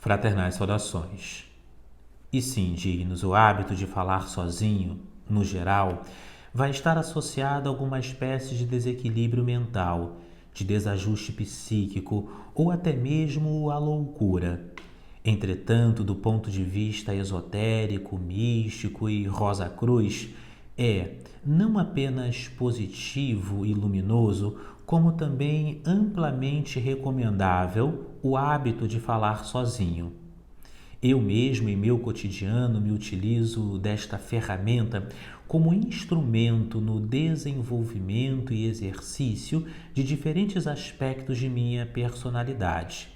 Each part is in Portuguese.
Fraternais saudações. E sim, dignos, o hábito de falar sozinho, no geral, vai estar associado a alguma espécie de desequilíbrio mental, de desajuste psíquico ou até mesmo à loucura. Entretanto, do ponto de vista esotérico, místico e Rosa Cruz, é não apenas positivo e luminoso, como também amplamente recomendável o hábito de falar sozinho. Eu mesmo, em meu cotidiano, me utilizo desta ferramenta como instrumento no desenvolvimento e exercício de diferentes aspectos de minha personalidade.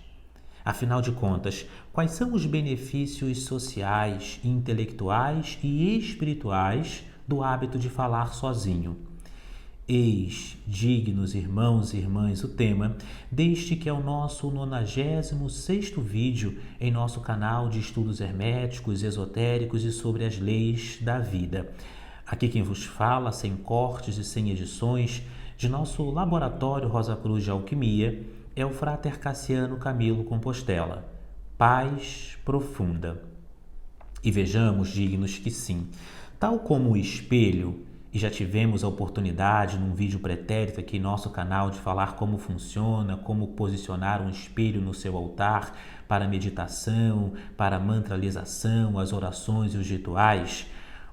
Afinal de contas, quais são os benefícios sociais, intelectuais e espirituais do hábito de falar sozinho? Eis, dignos irmãos e irmãs, o tema deste que é o nosso 96º vídeo em nosso canal de estudos herméticos, esotéricos e sobre as leis da vida. Aqui quem vos fala, sem cortes e sem edições, de nosso laboratório Rosa Cruz de Alquimia, é o Frater Cassiano Camilo Compostela. Paz profunda. E vejamos, dignos, que sim, tal como o espelho, e já tivemos a oportunidade num vídeo pretérito aqui em nosso canal de falar como funciona, como posicionar um espelho no seu altar para meditação, para mantralização, as orações e os rituais.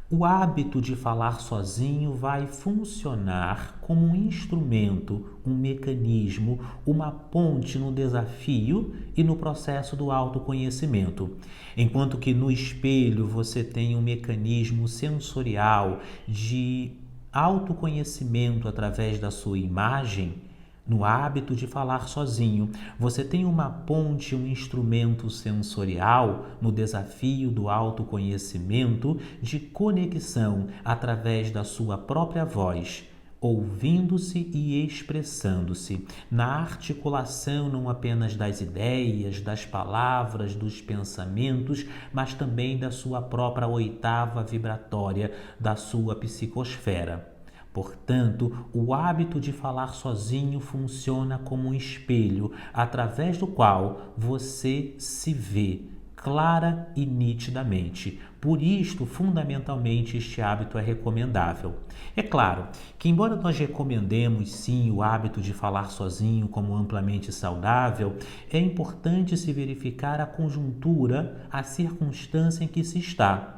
O hábito de falar sozinho vai funcionar como um instrumento, um mecanismo, uma ponte no desafio e no processo do autoconhecimento. Enquanto que no espelho você tem um mecanismo sensorial de autoconhecimento através da sua imagem, no hábito de falar sozinho, você tem uma ponte, um instrumento sensorial no desafio do autoconhecimento de conexão através da sua própria voz, ouvindo-se e expressando-se, na articulação não apenas das ideias, das palavras, dos pensamentos, mas também da sua própria oitava vibratória, da sua psicosfera. Portanto, o hábito de falar sozinho funciona como um espelho através do qual você se vê clara e nitidamente. Por isto, fundamentalmente, este hábito é recomendável. É claro que, embora nós recomendemos sim o hábito de falar sozinho como amplamente saudável, é importante se verificar a conjuntura, a circunstância em que se está.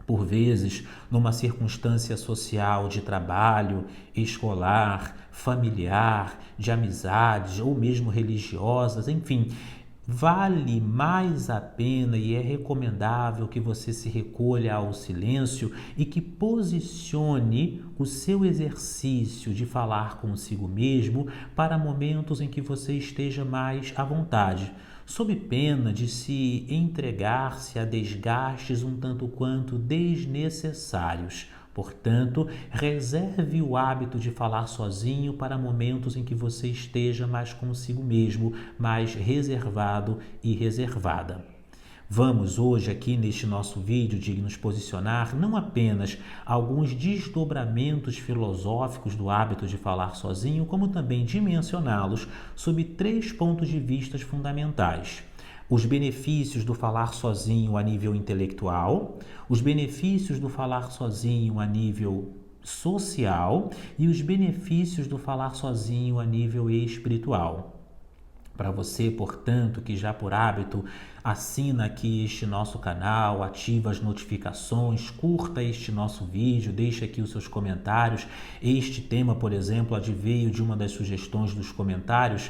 Por vezes, numa circunstância social de trabalho, escolar, familiar, de amizades ou mesmo religiosas, enfim, vale mais a pena e é recomendável que você se recolha ao silêncio e que posicione o seu exercício de falar consigo mesmo para momentos em que você esteja mais à vontade, sob pena de se entregar-se a desgastes um tanto quanto desnecessários. Portanto, reserve o hábito de falar sozinho para momentos em que você esteja mais consigo mesmo, mais reservado e reservada. Vamos hoje aqui neste nosso vídeo de nos posicionar não apenas alguns desdobramentos filosóficos do hábito de falar sozinho, como também dimensioná-los sob 3 pontos de vista fundamentais. Os benefícios do falar sozinho a nível intelectual, os benefícios do falar sozinho a nível social e os benefícios do falar sozinho a nível espiritual. Para você, portanto, que já por hábito assina aqui este nosso canal, ativa as notificações, curta este nosso vídeo, deixa aqui os seus comentários. Este tema, por exemplo, adveio de uma das sugestões dos comentários.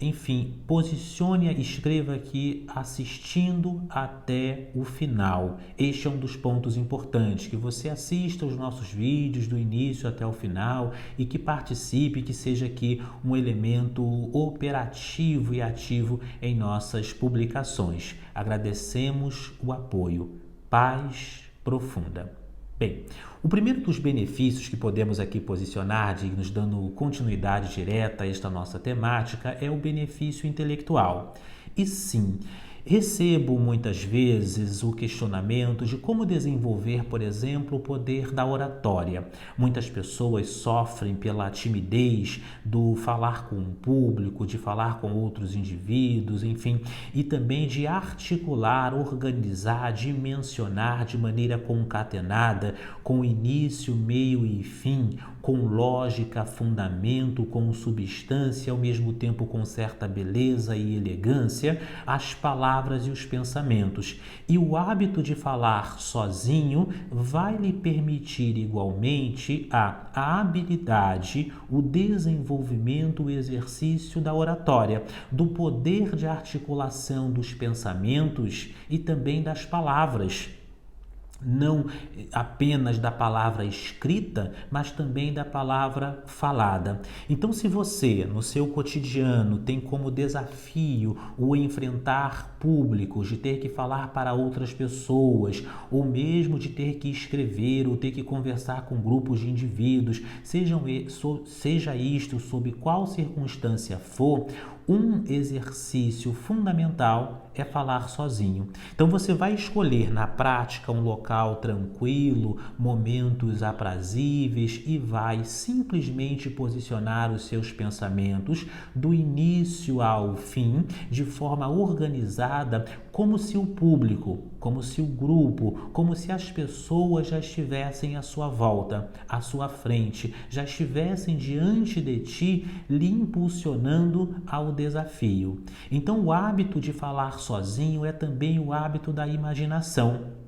Enfim, posicione, escreva aqui assistindo até o final. Este é um dos pontos importantes, que você assista os nossos vídeos do início até o final e que participe, que seja aqui um elemento operativo e ativo em nossas publicações. Agradecemos o apoio. Paz profunda. Bem, o primeiro dos benefícios que podemos aqui posicionar, nos dando continuidade direta a esta nossa temática, é o benefício intelectual. E sim, Recebo muitas vezes o questionamento de como desenvolver, por exemplo, o poder da oratória. Muitas pessoas sofrem pela timidez do falar com o público, de falar com outros indivíduos, enfim, e também de articular, organizar, dimensionar de maneira concatenada, com início, meio e fim, com lógica, fundamento, com substância, ao mesmo tempo com certa beleza e elegância, as palavras e os pensamentos. E o hábito de falar sozinho vai lhe permitir igualmente a habilidade, o desenvolvimento, o exercício da oratória, do poder de articulação dos pensamentos e também das palavras. Não apenas da palavra escrita, mas também da palavra falada. Então, se você, no seu cotidiano, tem como desafio o enfrentar públicos, de ter que falar para outras pessoas, ou mesmo de ter que escrever, ou ter que conversar com grupos de indivíduos, seja isto sob qual circunstância for, um exercício fundamental é falar sozinho. Então você vai escolher na prática um local tranquilo, momentos aprazíveis e vai simplesmente posicionar os seus pensamentos do início ao fim de forma organizada, como se o público, como se o grupo, como se as pessoas já estivessem à sua volta, à sua frente, já estivessem diante de ti, lhe impulsionando ao desafio. Então, o hábito de falar sozinho é também o hábito da imaginação.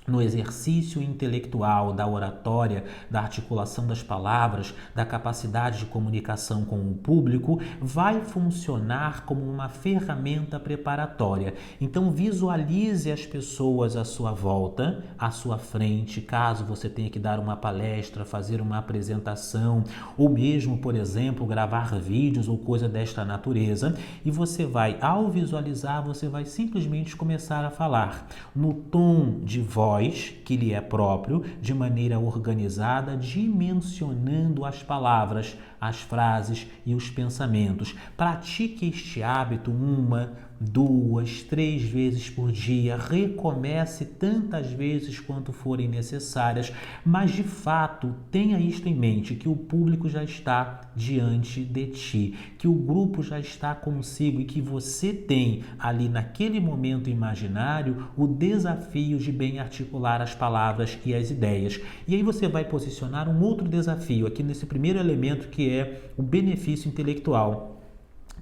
No exercício intelectual, da oratória, da articulação das palavras, da capacidade de comunicação com o público, vai funcionar como uma ferramenta preparatória. Então, visualize as pessoas à sua volta, à sua frente, caso você tenha que dar uma palestra, fazer uma apresentação, ou mesmo, por exemplo, gravar vídeos ou coisa desta natureza, e você vai, ao visualizar, você vai simplesmente começar a falar no tom de voz que lhe é próprio, de maneira organizada, dimensionando as palavras, as frases e os pensamentos. Pratique este hábito 1, 2, 3 vezes por dia. Recomece tantas vezes quanto forem necessárias, mas de fato tenha isto em mente, que o público já está diante de ti, que o grupo já está consigo e que você tem ali naquele momento imaginário o desafio de bem articular as palavras e as ideias. E aí você vai posicionar um outro desafio aqui nesse primeiro elemento, que é o benefício intelectual,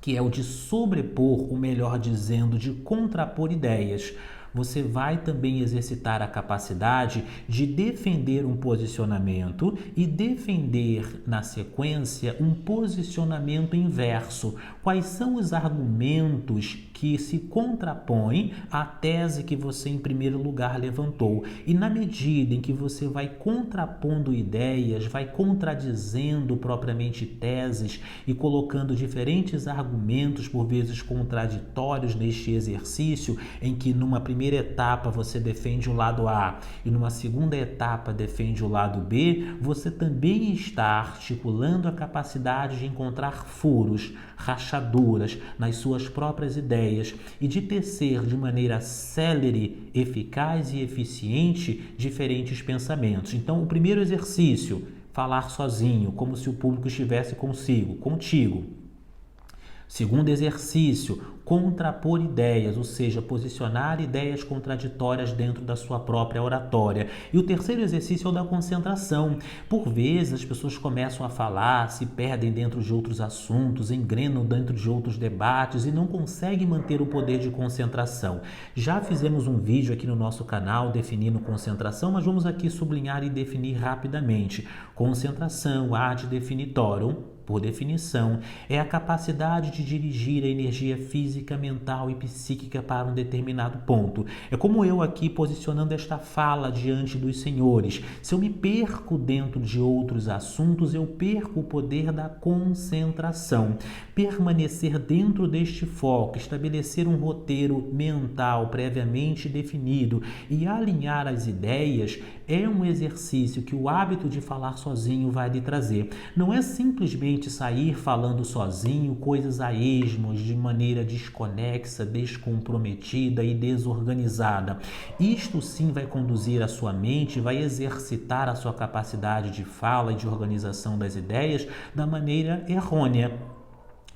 que é o de sobrepor, ou melhor dizendo, de contrapor ideias. Você vai também exercitar a capacidade de defender um posicionamento e defender, na sequência, um posicionamento inverso. Quais são os argumentos que se contrapõem à tese que você, em primeiro lugar, levantou? E na medida em que você vai contrapondo ideias, vai contradizendo propriamente teses e colocando diferentes argumentos, por vezes contraditórios, neste exercício, em que numa primeira etapa você defende o lado A e numa segunda etapa defende o lado B, você também está articulando a capacidade de encontrar furos, rachaduras nas suas próprias ideias e de tecer de maneira célere, eficaz e eficiente diferentes pensamentos. Então, o primeiro exercício, falar sozinho, como se o público estivesse contigo. Segundo exercício, contrapor ideias, ou seja, posicionar ideias contraditórias dentro da sua própria oratória. E o terceiro exercício é o da concentração. Por vezes as pessoas começam a falar, se perdem dentro de outros assuntos, engrenam dentro de outros debates e não conseguem manter o poder de concentração. Já fizemos um vídeo aqui no nosso canal definindo concentração, mas vamos aqui sublinhar e definir rapidamente. Concentração, ad definitorium, por definição, é a capacidade de dirigir a energia física, mental e psíquica para um determinado ponto. É como eu aqui posicionando esta fala diante dos senhores. Se eu me perco dentro de outros assuntos, eu perco o poder da concentração. Permanecer dentro deste foco, estabelecer um roteiro mental previamente definido e alinhar as ideias é um exercício que o hábito de falar sozinho vai lhe trazer. Não é simplesmente simplesmente sair falando sozinho coisas a esmos, de maneira desconexa, descomprometida e desorganizada. Isto sim vai conduzir a sua mente, vai exercitar a sua capacidade de fala e de organização das ideias da maneira errônea,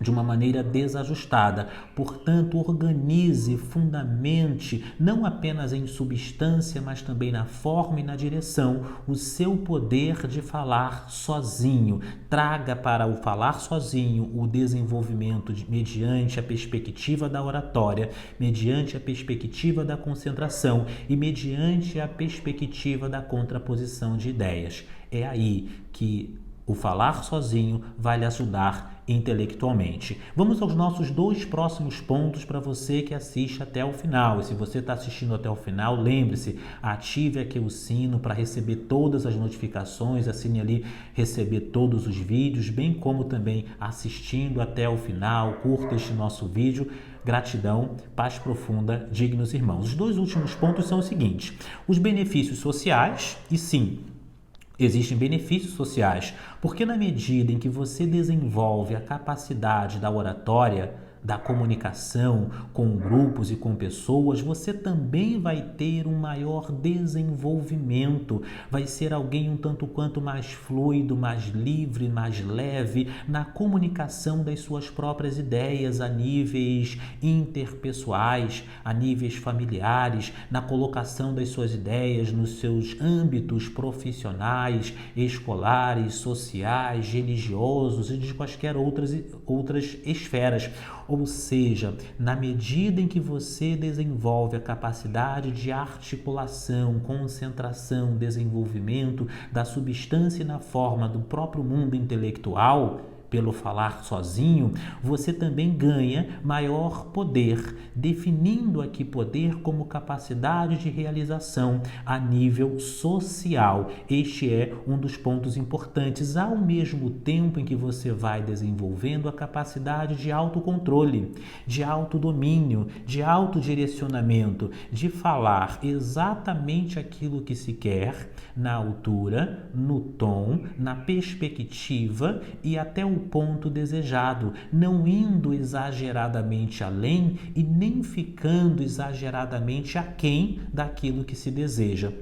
de uma maneira desajustada. Portanto, organize, fundamente, não apenas em substância, mas também na forma e na direção, o seu poder de falar sozinho. Traga para o falar sozinho o desenvolvimento mediante a perspectiva da oratória, mediante a perspectiva da concentração e mediante a perspectiva da contraposição de ideias. É aí que o falar sozinho vai lhe ajudar intelectualmente. Vamos aos nossos 2 próximos pontos para você que assiste até o final. E se você está assistindo até o final, lembre-se, ative aqui o sino para receber todas as notificações, assine ali receber todos os vídeos, bem como também assistindo até o final, curta este nosso vídeo. Gratidão, paz profunda, dignos irmãos. Os 2 últimos pontos são os seguintes: os benefícios sociais, e sim, existem benefícios sociais, porque na medida em que você desenvolve a capacidade da oratória, da comunicação com grupos e com pessoas, você também vai ter um maior desenvolvimento, vai ser alguém um tanto quanto mais fluido, mais livre, mais leve na comunicação das suas próprias ideias a níveis interpessoais, a níveis familiares, na colocação das suas ideias nos seus âmbitos profissionais, escolares, sociais, religiosos e de quaisquer outras esferas. Ou seja, na medida em que você desenvolve a capacidade de articulação, concentração, desenvolvimento da substância e na forma do próprio mundo intelectual, pelo falar sozinho, você também ganha maior poder, definindo aqui poder como capacidade de realização a nível social. Este é um dos pontos importantes, ao mesmo tempo em que você vai desenvolvendo a capacidade de autocontrole, de autodomínio, de autodirecionamento, de falar exatamente aquilo que se quer, na altura, no tom, na perspectiva e até o ponto desejado, não indo exageradamente além e nem ficando exageradamente aquém daquilo que se deseja.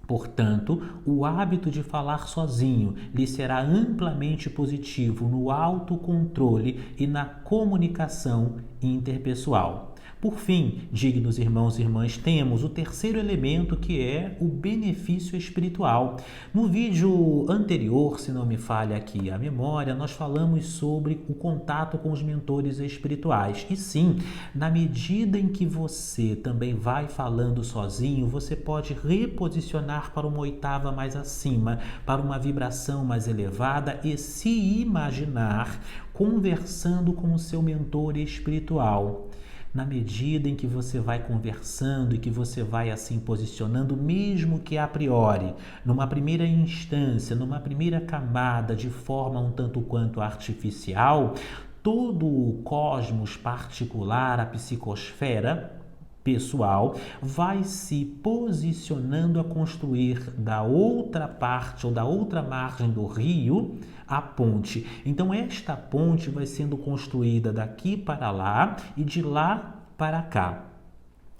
Portanto, o hábito de falar sozinho lhe será amplamente positivo no autocontrole e na comunicação interpessoal. Por fim, dignos irmãos e irmãs, temos o 3º elemento, que é o benefício espiritual. No vídeo anterior, se não me falha aqui a memória, nós falamos sobre o contato com os mentores espirituais. E sim, na medida em que você também vai falando sozinho, você pode reposicionar para uma oitava mais acima, para uma vibração mais elevada e se imaginar conversando com o seu mentor espiritual. Na medida em que você vai conversando e que você vai assim posicionando, mesmo que a priori, numa primeira instância, numa primeira camada, de forma um tanto quanto artificial, todo o cosmos particular, a psicosfera pessoal, vai se posicionando a construir da outra parte ou da outra margem do rio a ponte. Então esta ponte vai sendo construída daqui para lá e de lá para cá.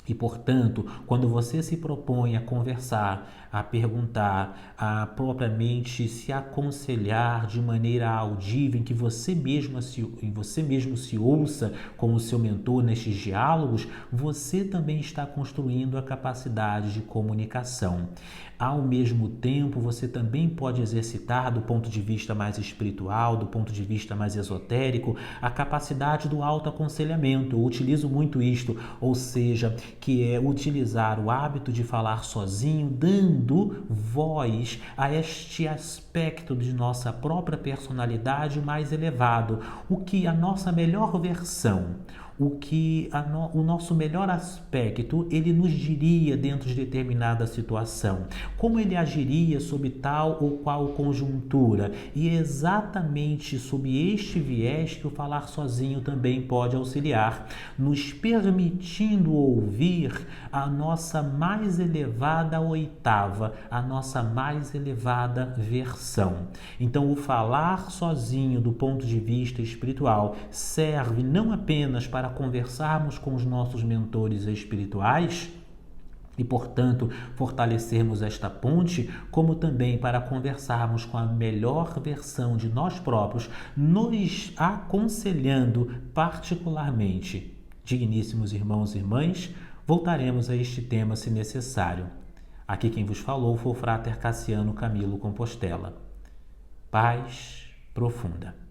E, portanto, quando você se propõe a conversar, a perguntar, a propriamente se aconselhar de maneira audível, em que você mesmo se ouça como seu mentor nestes diálogos, você também está construindo a capacidade de comunicação. Ao mesmo tempo, você também pode exercitar, do ponto de vista mais espiritual, do ponto de vista mais esotérico, a capacidade do autoaconselhamento. Eu utilizo muito isto, ou seja, que é utilizar o hábito de falar sozinho, dando voz a este aspecto de nossa própria personalidade mais elevado, o que a nossa melhor versão, o nosso melhor aspecto ele nos diria dentro de determinada situação, como ele agiria sob tal ou qual conjuntura. E é exatamente sob este viés que o falar sozinho também pode auxiliar, nos permitindo ouvir a nossa mais elevada oitava, a nossa mais elevada versão. Então, o falar sozinho do ponto de vista espiritual serve não apenas para conversarmos com os nossos mentores espirituais e, portanto, fortalecermos esta ponte, como também para conversarmos com a melhor versão de nós próprios, nos aconselhando particularmente. Digníssimos irmãos e irmãs, voltaremos a este tema se necessário. Aqui quem vos falou foi o Frater Cassiano Camilo Compostela. Paz profunda.